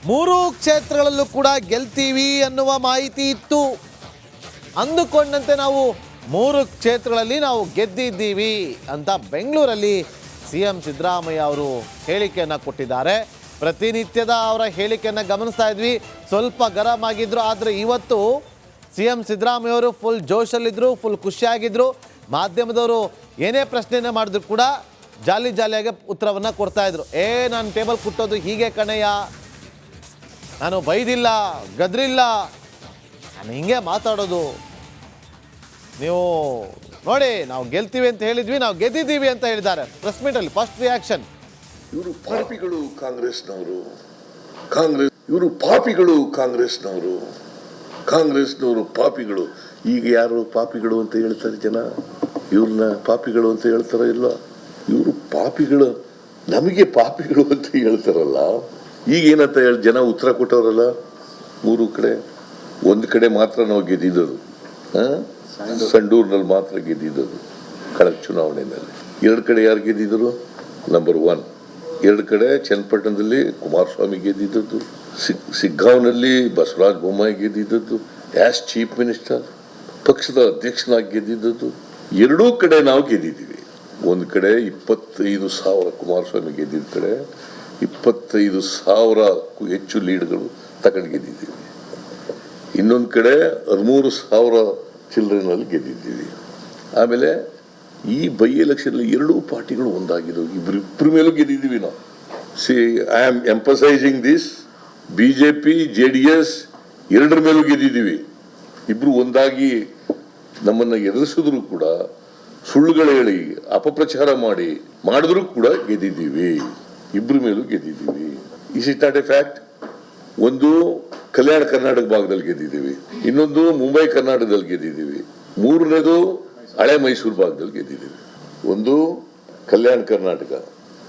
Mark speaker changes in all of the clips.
Speaker 1: ಮೂರು ಕ್ಷೇತ್ರಗಳಲ್ಲೂ ಕೂಡ ಗೆಲ್ತೀವಿ ಅನ್ನುವ ಮಾಹಿತಿ ಇತ್ತು. ಅಂದುಕೊಂಡಂತೆ ನಾವು ಮೂರು ಕ್ಷೇತ್ರಗಳಲ್ಲಿ ನಾವು ಗೆದ್ದಿದ್ದೀವಿ ಅಂತ ಬೆಂಗಳೂರಲ್ಲಿ CM ಸಿದ್ದರಾಮಯ್ಯ ಅವರು ಹೇಳಿಕೆಯನ್ನು ಕೊಟ್ಟಿದ್ದಾರೆ. ಪ್ರತಿನಿತ್ಯದ ಅವರ ಹೇಳಿಕೆಯನ್ನು ಗಮನಿಸ್ತಾ ಇದ್ವಿ. ಸ್ವಲ್ಪ ಗರಂ ಆಗಿದ್ರು. ಆದರೆ ಇವತ್ತು CM ಸಿದ್ದರಾಮಯ್ಯ ಅವರು ಫುಲ್ ಜೋಶಲ್ಲಿದ್ದರು, ಫುಲ್ ಖುಷಿಯಾಗಿದ್ದರು. ಮಾಧ್ಯಮದವರು ಏನೇ ಪ್ರಶ್ನೆಯನ್ನು ಮಾಡಿದ್ರು ಕೂಡ ಜಾಲಿಯಾಗಿ ಉತ್ತರವನ್ನು ಕೊಡ್ತಾ ಇದ್ರು. ನಾನು ಟೇಬಲ್ ಕುಟ್ಟೋದು ಹೀಗೆ ಕಣಯ್ಯ, ನಾನು ಬೈದಿಲ್ಲ, ಗದ್ರಿಲ್ಲ, ನಾನು ಹಿಂಗೆ ಮಾತಾಡೋದು. ನೀವು ನೋಡಿ, ನಾವು ಗೆಲ್ತೀವಿ ಅಂತ ಹೇಳಿದ್ವಿ, ನಾವು ಗೆದ್ದಿದ್ದೀವಿ ಅಂತ ಹೇಳಿದ್ದಾರೆ ಪ್ರೆಸ್ ಮೀಟಲ್ಲಿ. ಫಸ್ಟ್ ರಿಯಾಕ್ಷನ್,
Speaker 2: ಇವರು ಪಾಪಿಗಳು ಕಾಂಗ್ರೆಸ್ನವರು, ಇವರು ಪಾಪಿಗಳು ಕಾಂಗ್ರೆಸ್ನವರು ಪಾಪಿಗಳು. ಈಗ ಯಾರು ಪಾಪಿಗಳು ಅಂತ ಹೇಳ್ತಾರೆ ಜನ? ಇವ್ರನ್ನ ಪಾಪಿಗಳು ಅಂತ ಹೇಳ್ತಾರ? ಇಲ್ಲ, ಇವರು ಪಾಪಿಗಳು, ನಮಗೆ ಪಾಪಿಗಳು ಅಂತ ಹೇಳ್ತಾರಲ್ಲ. ಈಗ ಏನಂತ ಹೇಳಿ ಜನ ಉತ್ತರ ಕೊಟ್ಟವರಲ್ಲ. ಮೂರು ಕಡೆ, ಒಂದು ಕಡೆ ಮಾತ್ರ ನಾವು ಗೆದ್ದಿದ್ದದು, ಸಂಡೂರಿನಲ್ಲಿ ಮಾತ್ರ ಗೆದ್ದಿದ್ದದು ಕಳೆದ ಚುನಾವಣೆಯಲ್ಲಿ. ಎರಡು ಕಡೆ ಯಾರು ಗೆದ್ದಿದ್ದರು? ನಂಬರ್ 1. ಎರಡು ಕಡೆ ಚನ್ನಪಟ್ಟಣದಲ್ಲಿ ಕುಮಾರಸ್ವಾಮಿ ಗೆದ್ದಿದ್ದದ್ದು, ಸಿಗ್ಗಾಂವ್ನಲ್ಲಿ ಬಸವರಾಜ ಬೊಮ್ಮಾಯಿ ಗೆದ್ದಿದ್ದದ್ದು, ಆಸ್ ಚೀಫ್ ಮಿನಿಸ್ಟರ್, ಪಕ್ಷದ ಅಧ್ಯಕ್ಷನಾಗಿ ಗೆದ್ದಿದ್ದದ್ದು. ಎರಡೂ ಕಡೆ ನಾವು ಗೆದ್ದಿದ್ದೀವಿ. ಒಂದು ಕಡೆ 25,000 ಕುಮಾರಸ್ವಾಮಿ ಗೆದ್ದಿದ್ದ ಕಡೆ 25,000ಕ್ಕೂ ಹೆಚ್ಚು ಲೀಡ್ಗಳು ತಗೊಂಡು ಗೆದ್ದಿದ್ದೀವಿ. ಇನ್ನೊಂದು ಕಡೆ 13,000 ಚಿಲ್ಲರೆನಲ್ಲಿ ಗೆದ್ದಿದ್ದೀವಿ. ಆಮೇಲೆ ಈ ಬೈ ಎಲೆಕ್ಷನ್ ಎರಡೂ ಪಾರ್ಟಿಗಳು ಒಂದಾಗಿದ್ದವು. ಇಬ್ಬರ ಮೇಲೂ ಗೆದ್ದಿದ್ದೀವಿ ನಾವು. I am emphasising this. BJP JDS ಎರಡರ ಮೇಲೂ ಗೆದ್ದಿದ್ದೀವಿ. ಇಬ್ರು ಒಂದಾಗಿ ನಮ್ಮನ್ನು ಎದುರಿಸಿದ್ರು ಕೂಡ, ಸುಳ್ಳುಗಳು ಹೇಳಿ ಅಪಪ್ರಚಾರ ಮಾಡಿದ್ರು ಕೂಡ ಗೆದ್ದಿದ್ದೀವಿ. ಇಬ್ಬರ ಮೇಲೂ ಗೆದ್ದಿದ್ದೀವಿ. Is it not a fact? ಒಂದು ಕಲ್ಯಾಣ ಕರ್ನಾಟಕ ಭಾಗದಲ್ಲಿ ಗೆದ್ದಿದ್ದೀವಿ, ಇನ್ನೊಂದು ಮುಂಬೈ ಕರ್ನಾಟಕದಲ್ಲಿ ಗೆದ್ದಿದ್ದೀವಿ, ಮೂರನೇದು ಹಳೆ ಮೈಸೂರು ಭಾಗದಲ್ಲಿ ಗೆದ್ದಿದ್ದೀವಿ. ಒಂದು ಕಲ್ಯಾಣ ಕರ್ನಾಟಕ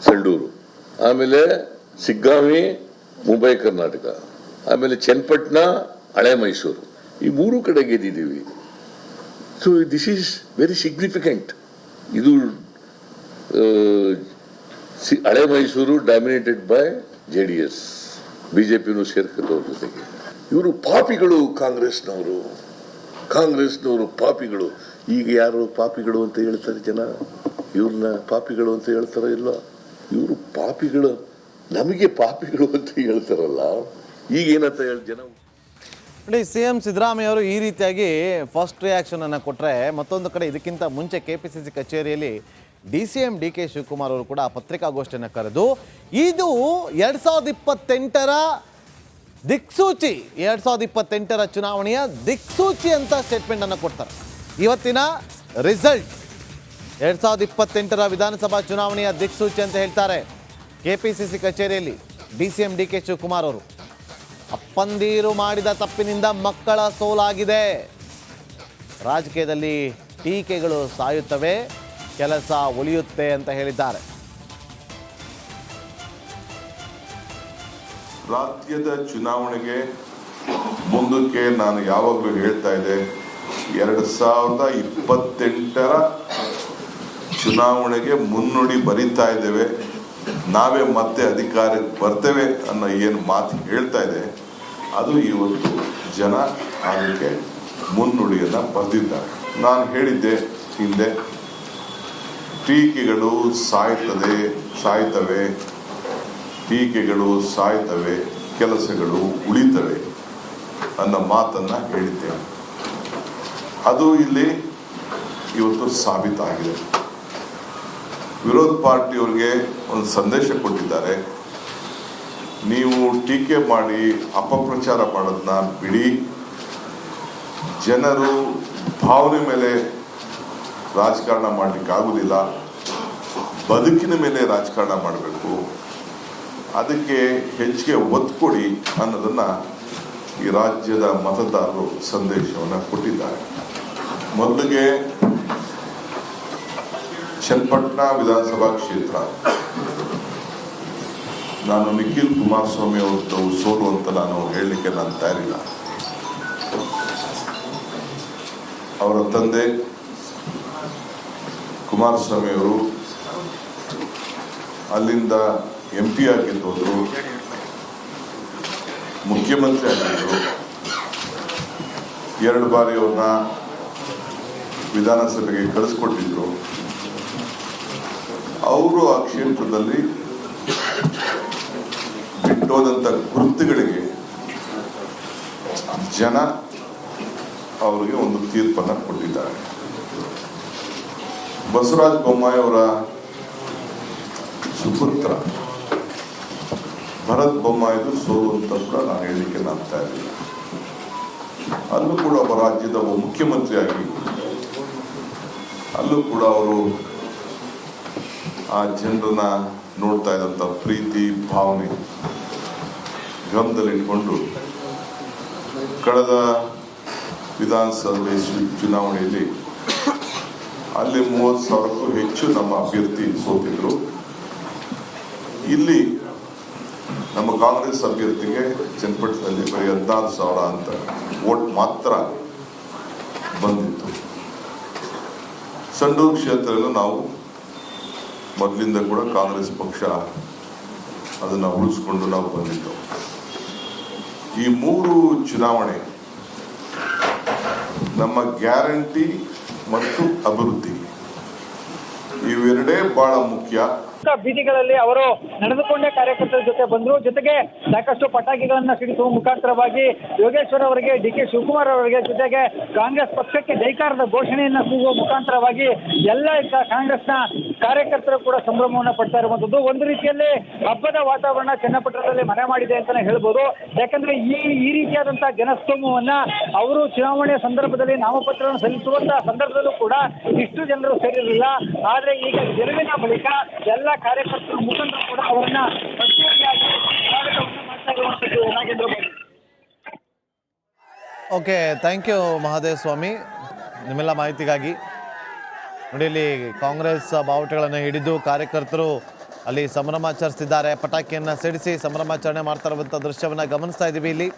Speaker 2: ಸಂಡೂರು, ಆಮೇಲೆ ಸಿಗ್ಗಾಂವಿ ಮುಂಬೈ ಕರ್ನಾಟಕ, ಆಮೇಲೆ ಚನ್ನಪಟ್ಟಣ ಹಳೆ ಮೈಸೂರು. ಈ ಮೂರು ಕಡೆ ಗೆದ್ದಿದ್ದೀವಿ. So this is very significant. ಇದು ಹಳೆ ಮೈಸೂರು ಡಾಮಿನೇಟೆಡ್ ಬೈ JDS, BJPನೂ ಸೇರ್ಕತವ್ರ ಜೊತೆಗೆ. ಇವರು ಪಾಪಿಗಳು ಕಾಂಗ್ರೆಸ್ನವರು ಪಾಪಿಗಳು. ಈಗ ಯಾರು ಪಾಪಿಗಳು ಅಂತ ಹೇಳ್ತಾರೆ ಜನ? ಇವ್ರನ್ನ ಪಾಪಿಗಳು ಅಂತ ಹೇಳ್ತಾರ? ಇಲ್ಲ, ಇವರು ಪಾಪಿಗಳು, ನಮಗೆ ಪಾಪಿಗಳು ಅಂತ ಹೇಳ್ತಾರಲ್ಲ. ಈಗ ಏನಂತ ಹೇಳಿ ಜನ
Speaker 1: ನೋಡಿ, CM ಸಿದ್ದರಾಮಯ್ಯ ಅವರು ಈ ರೀತಿಯಾಗಿ ಫಸ್ಟ್ ರಿಯಾಕ್ಷನ್ ಅನ್ನು ಕೊಟ್ಟರೆ, ಮತ್ತೊಂದು ಕಡೆ ಇದಕ್ಕಿಂತ ಮುಂಚೆ KPCC ಕಚೇರಿಯಲ್ಲಿ DCM DK ಶಿವಕುಮಾರ್ ಅವರು ಕೂಡ ಪತ್ರಿಕಾಗೋಷ್ಠಿಯನ್ನು ಕರೆದು ಇದು 2028ರ ದಿಕ್ಸೂಚಿ, 2028ರ ಚುನಾವಣೆಯ ದಿಕ್ಸೂಚಿ ಅಂತ ಸ್ಟೇಟ್ಮೆಂಟ್ ಅನ್ನು ಕೊಡ್ತಾರೆ. ಇವತ್ತಿನ ರಿಸಲ್ಟ್ 2028ರ ವಿಧಾನಸಭಾ ಚುನಾವಣೆಯ ದಿಕ್ಸೂಚಿ ಅಂತ ಹೇಳ್ತಾರೆ KPCC ಕಚೇರಿಯಲ್ಲಿ DCM DK ಶಿವಕುಮಾರ್ ಅವರು. ಅಪ್ಪಂದೀರು ಮಾಡಿದ ತಪ್ಪಿನಿಂದ ಮಕ್ಕಳ ಸೋಲಾಗಿದೆ. ರಾಜಕೀಯದಲ್ಲಿ ಟೀಕೆಗಳು ಸಾಯುತ್ತವೆ, ಕೆಲಸ ಉಳಿಯುತ್ತೆ ಅಂತ ಹೇಳಿದ್ದಾರೆ.
Speaker 3: ರಾಜ್ಯದ ಚುನಾವಣೆಗೆ ಮುಂದಕ್ಕೆ ನಾನು ಯಾವಾಗಲೂ ಹೇಳ್ತಾ ಇದ್ದೆ, 2028ರ ಚುನಾವಣೆಗೆ ಮುನ್ನುಡಿ ಬರೀತಾ ಇದ್ದೇವೆ, ನಾವೇ ಮತ್ತೆ ಅಧಿಕಾರಕ್ಕೆ ಬರ್ತೇವೆ ಅನ್ನೋ ಏನು ಮಾತು ಹೇಳ್ತಾ ಇದೆ, ಅದು ಇವತ್ತು ಜನ ಅದಕ್ಕೆ ಮುನ್ನುಡಿಯನ್ನು ಬರೆದಿದ್ದಾರೆ. ನಾನು ಹೇಳಿದ್ದೆ ಹಿಂದೆ, ಟೀಕೆಗಳು ಸಾಯ್ತವೆ, ಟೀಕೆಗಳು ಸಾಯ್ತವೆ, ಕೆಲಸಗಳು ಉಳಿತವೆ ಅನ್ನೋ ಮಾತನ್ನು ಹೇಳಿದ್ದೆ. ಅದು ಇಲ್ಲಿ ಇವತ್ತು ಸಾಬೀತಾಗಿದೆ. ವಿರೋಧ ಪಾರ್ಟಿಯವ್ರಿಗೆ ಒಂದು ಸಂದೇಶ ಕೊಟ್ಟಿದ್ದಾರೆ, ನೀವು ಟೀಕೆ ಮಾಡಿ ಅಪಪ್ರಚಾರ ಮಾಡೋದನ್ನ ಬಿಡಿ, ಜನರು ಭಾವನೆ ಮೇಲೆ ರಾಜಕಾರಣ ಮಾಡಲಿಕ್ಕಾಗೋದಿಲ್ಲ, ಬದುಕಿನ ಮೇಲೆ ರಾಜಕಾರಣ ಮಾಡಬೇಕು, ಅದಕ್ಕೆ ಹೆಚ್ಚಿಗೆ ಒತ್ತು ಕೊಡಿ ಅನ್ನೋದನ್ನು ಈ ರಾಜ್ಯದ ಮತದಾರರು ಸಂದೇಶವನ್ನು ಕೊಟ್ಟಿದ್ದಾರೆ. ಮೊದಲಿಗೆ ಚನ್ನಪಟ್ಟಣ ವಿಧಾನಸಭಾ ಕ್ಷೇತ್ರ, ನಾನು ನಿಖಿಲ್ ಕುಮಾರಸ್ವಾಮಿ ಅವ್ರದ್ದು ಸೋಲು ಅಂತ ನಾನು ಹೇಳಲಿಕ್ಕೆ ನಾನು ತಯಾರಿಲ್ಲ. ಅವರ ತಂದೆ ಕುಮಾರಸ್ವಾಮಿ ಅವರು ಅಲ್ಲಿಂದ MP ಆಗಿ ಗೆದ್ದೋದ್ರು. ಮುಖ್ಯಮಂತ್ರಿ ಆಗಿದ್ದರು. 2 ಬಾರಿ ಅವ್ರನ್ನ ವಿಧಾನಸಭೆಗೆ ಕಳಿಸ್ಕೊಟ್ಟಿದ್ರು. ಅವರು ಆ ಕ್ಷೇತ್ರದಲ್ಲಿ ಬಿಟ್ಟೋದಂಥ ಗುರುತುಗಳಿಗೆ ಜನ ಅವರಿಗೆ ಒಂದು ತೀರ್ಪನ್ನು ಕೊಟ್ಟಿದ್ದಾರೆ. ಬಸವರಾಜ ಬೊಮ್ಮಾಯಿ ಅವರ ಸುಪುತ್ರ ಭರತ್ ಬೊಮ್ಮಾಯಿದು ಸೋಲು ಅಂತ ಕೂಡ ನಾನು ಹೇಳಲಿಕ್ಕೆ ನಾಗ್ತಾ ಇರಲಿಲ್ಲ. ಅಲ್ಲೂ ಕೂಡ ಒಬ್ಬ ರಾಜ್ಯದ ಒಬ್ಬ ಮುಖ್ಯಮಂತ್ರಿಯಾಗಿ ಅಲ್ಲೂ ಕೂಡ ಅವರು ಆ ಜನರನ್ನ ನೋಡ್ತಾ ಇದ್ದಂಥ ಪ್ರೀತಿ ಭಾವನೆ ಗಮನದಲ್ಲಿಟ್ಕೊಂಡು ಕಳೆದ ವಿಧಾನಸಭೆ ಚುನಾವಣೆಯಲ್ಲಿ ಅಲ್ಲಿ 30,000ಕ್ಕೂ ಹೆಚ್ಚು ನಮ್ಮ ಅಭ್ಯರ್ಥಿ ಸೋತಿದ್ರು. ಇಲ್ಲಿ ನಮ್ಮ ಕಾಂಗ್ರೆಸ್ ಅಭ್ಯರ್ಥಿಗೆ ಚನ್ನಪಟ್ಟಣದಲ್ಲಿ ಬರೀ 14,000 ಅಂತ ವೋಟ್ ಮಾತ್ರ ಬಂದಿತ್ತು. ಸಂಡೂರು ಕ್ಷೇತ್ರದಲ್ಲೂ ನಾವು ಮೊದಲಿಂದ ಕೂಡ ಕಾಂಗ್ರೆಸ್ ಪಕ್ಷ ಅದನ್ನು ಉಳಿಸ್ಕೊಂಡು ನಾವು ಬಂದಿದ್ದು. ಈ 3 ಚುನಾವಣೆ ನಮ್ಮ ಗ್ಯಾರಂಟಿ ಮತ್ತು ಅಭಿವೃದ್ಧಿ ಇವೆರಡೇ ಬಹಳ ಮುಖ್ಯ.
Speaker 4: ಬೀದಿಗಳಲ್ಲಿ ಅವರು ನಡೆದುಕೊಂಡೇ ಕಾರ್ಯಕರ್ತರ ಜೊತೆ ಬಂದರು. ಜೊತೆಗೆ ಸಾಕಷ್ಟು ಪಟಾಕಿಗಳನ್ನ ಸಿಡಿಸುವ ಮುಖಾಂತರವಾಗಿ ಯೋಗೇಶ್ವರ್ ಅವರಿಗೆ, ಡಿ ಕೆ ಶಿವಕುಮಾರ್ ಅವರಿಗೆ, ಜೊತೆಗೆ ಕಾಂಗ್ರೆಸ್ ಪಕ್ಷಕ್ಕೆ ಜೈಕಾರದ ಘೋಷಣೆಯನ್ನ ಕೂಗುವ ಮುಖಾಂತರವಾಗಿ ಎಲ್ಲ ಕಾಂಗ್ರೆಸ್ನ ಕಾರ್ಯಕರ್ತರು ಕೂಡ ಸಂಭ್ರಮವನ್ನು ಪಡ್ತಾ ಇರುವಂತದ್ದು. ಒಂದು ರೀತಿಯಲ್ಲಿ ಹಬ್ಬದ ವಾತಾವರಣ ಚನ್ನಪಟ್ಟಣದಲ್ಲಿ ಮನೆ ಮಾಡಿದೆ ಅಂತಾನೆ ಹೇಳ್ಬೋದು. ಯಾಕಂದ್ರೆ ಈ ರೀತಿಯಾದಂತಹ ಜನಸ್ತೋಮವನ್ನ ಅವರು ಚುನಾವಣೆಯ ಸಂದರ್ಭದಲ್ಲಿ ನಾಮಪತ್ರವನ್ನು ಸಲ್ಲಿಸುವಂತಹ ಸಂದರ್ಭದಲ್ಲೂ ಕೂಡ ಇಷ್ಟು ಜನರು ಸೇರಿರಲಿಲ್ಲ. ಆದ್ರೆ ಈಗ ಗೆಲುವಿನ ಬಳಿಕ ಎಲ್ಲ ಕಾರ್ಯಕರ್ತರ ಮುಖಂಡರು ಕೂಡ ಅವರನ್ನ ಅದ್ದೂರಿಯಾಗಿ ಸ್ವಾಗತವನ್ನು ಮಾಡ್ತಾ ಇರುವಂತದ್ದು. Nagendra Babu.
Speaker 1: Okay, thank you Mahadeva Swamy ನಿಮ್ಮೆಲ್ಲ ಮಾಹಿತಿಗಾಗಿ. ನೋಡಿ, ಇಲ್ಲಿ ಕಾಂಗ್ರೆಸ್ ಬಾವುಟಗಳನ್ನು ಹಿಡಿದು ಕಾರ್ಯಕರ್ತರು ಅಲ್ಲಿ ಸಂಭ್ರಮಾಚರಿಸ್ತಿದ್ದಾರೆ. ಪಟಾಕಿಯನ್ನು ಸಿಡಿಸಿ ಸಂಭ್ರಮಾಚರಣೆ ಮಾಡ್ತಾ ಇರುವಂಥ ದೃಶ್ಯವನ್ನು ಗಮನಿಸ್ತಾ ಇದ್ದೀವಿ ಇಲ್ಲಿ.